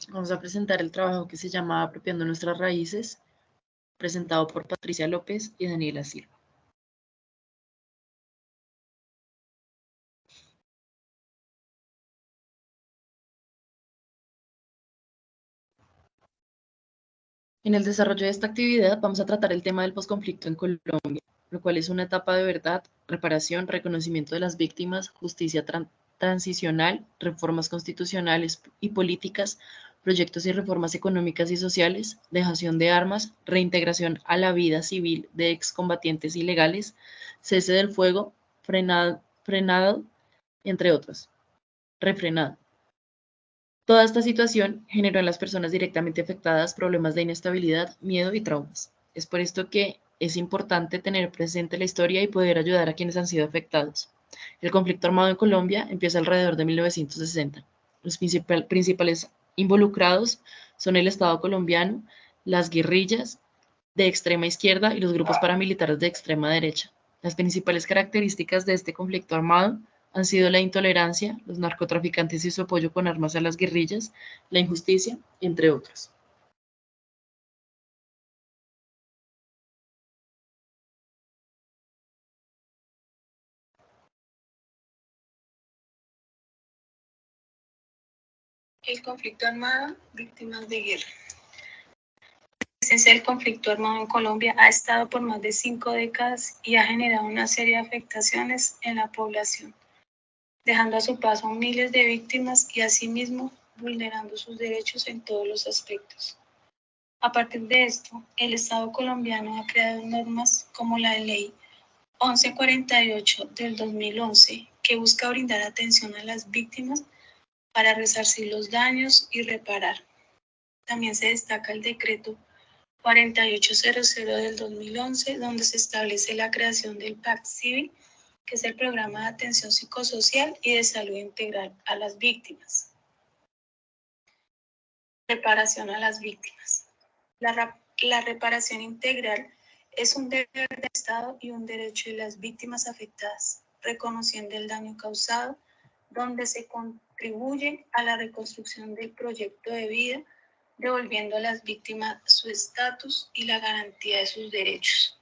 Vamos a presentar el trabajo que se llama Apropiando nuestras raíces, presentado por Patricia López y Daniela Silva. En el desarrollo de esta actividad vamos a tratar el tema del posconflicto en Colombia, lo cual es una etapa de verdad, reparación, reconocimiento de las víctimas, justicia transicional, reformas constitucionales y políticas, proyectos y reformas económicas y sociales, dejación de armas, reintegración a la vida civil de excombatientes ilegales, cese del fuego, frenado, entre otros, refrenado. Toda esta situación generó en las personas directamente afectadas problemas de inestabilidad, miedo y traumas. Es por esto que es importante tener presente la historia y poder ayudar a quienes han sido afectados. El conflicto armado en Colombia empieza alrededor de 1960. Los principales involucrados son el Estado colombiano, las guerrillas de extrema izquierda y los grupos paramilitares de extrema derecha. Las principales características de este conflicto armado han sido la intolerancia, los narcotraficantes y su apoyo con armas a las guerrillas, la injusticia, entre otros. El conflicto armado, víctimas de guerra. La esencia del conflicto armado en Colombia ha estado por más de 5 décadas y ha generado una serie de afectaciones en la población, dejando a su paso a miles de víctimas y asimismo vulnerando sus derechos en todos los aspectos. A partir de esto, el Estado colombiano ha creado normas como la Ley 1148 del 2011, que busca brindar atención a las víctimas para resarcir los daños y reparar. También se destaca el decreto 4800 del 2011, donde se establece la creación del PAC-CIVI, que es el Programa de Atención Psicosocial y de Salud Integral a las Víctimas. Reparación a las víctimas. La reparación integral es un deber del Estado y un derecho de las víctimas afectadas, reconociendo el daño causado, donde se contribuye a la reconstrucción del proyecto de vida, devolviendo a las víctimas su estatus y la garantía de sus derechos.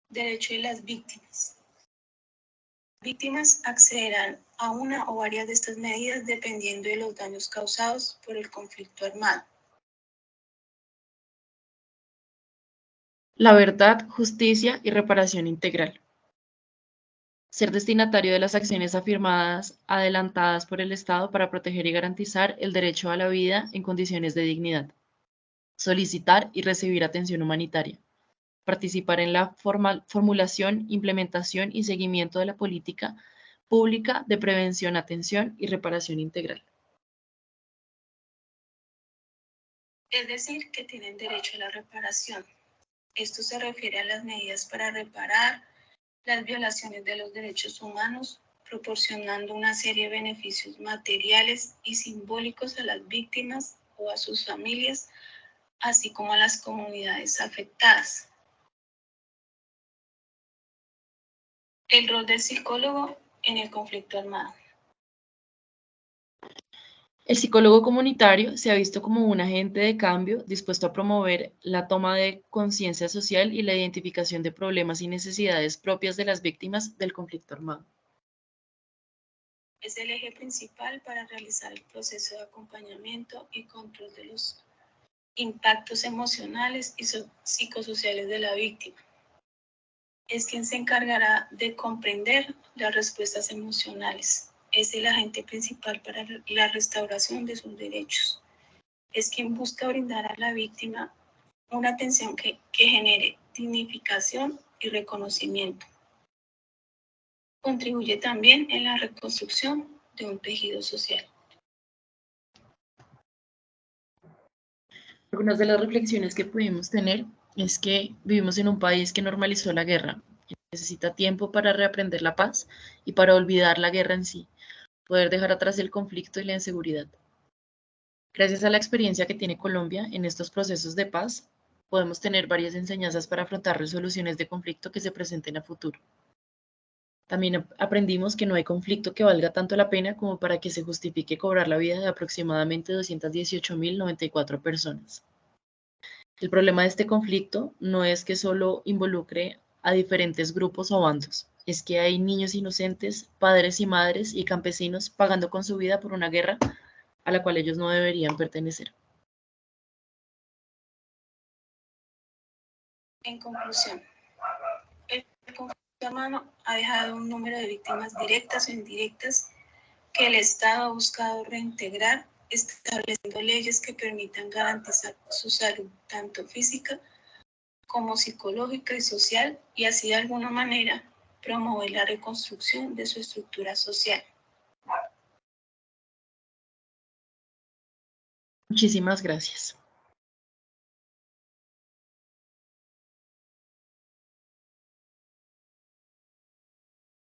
Derecho de las víctimas. Víctimas accederán a una o varias de estas medidas dependiendo de los daños causados por el conflicto armado. La verdad, justicia y reparación integral. Ser destinatario de las acciones afirmadas, adelantadas por el Estado para proteger y garantizar el derecho a la vida en condiciones de dignidad. Solicitar y recibir atención humanitaria. Participar en la formulación, implementación y seguimiento de la política pública de prevención, atención y reparación integral. Es decir, que tienen derecho a la reparación. Esto se refiere a las medidas para reparar las violaciones de los derechos humanos, proporcionando una serie de beneficios materiales y simbólicos a las víctimas o a sus familias, así como a las comunidades afectadas. El rol del psicólogo en el conflicto armado. El psicólogo comunitario se ha visto como un agente de cambio dispuesto a promover la toma de conciencia social y la identificación de problemas y necesidades propias de las víctimas del conflicto armado. Es el eje principal para realizar el proceso de acompañamiento y control de los impactos emocionales y psicosociales de la víctima. Es quien se encargará de comprender las respuestas emocionales. Es el agente principal para la restauración de sus derechos. Es quien busca brindar a la víctima una atención que genere dignificación y reconocimiento. Contribuye también en la reconstrucción de un tejido social. Algunas de las reflexiones que pudimos tener es que vivimos en un país que normalizó la guerra. Necesita tiempo para reaprender la paz y para olvidar la guerra en sí, poder dejar atrás el conflicto y la inseguridad. Gracias a la experiencia que tiene Colombia en estos procesos de paz, podemos tener varias enseñanzas para afrontar resoluciones de conflicto que se presenten a futuro. También aprendimos que no hay conflicto que valga tanto la pena como para que se justifique cobrar la vida de aproximadamente 218.094 personas. El problema de este conflicto no es que solo involucre a diferentes grupos o bandos, es que hay niños inocentes, padres y madres y campesinos pagando con su vida por una guerra a la cual ellos no deberían pertenecer. En conclusión, el conflicto armado ha dejado un número de víctimas directas o indirectas que el Estado ha buscado reintegrar, estableciendo leyes que permitan garantizar su salud, tanto física como psicológica y social, y así de alguna manera promover la reconstrucción de su estructura social. Muchísimas gracias.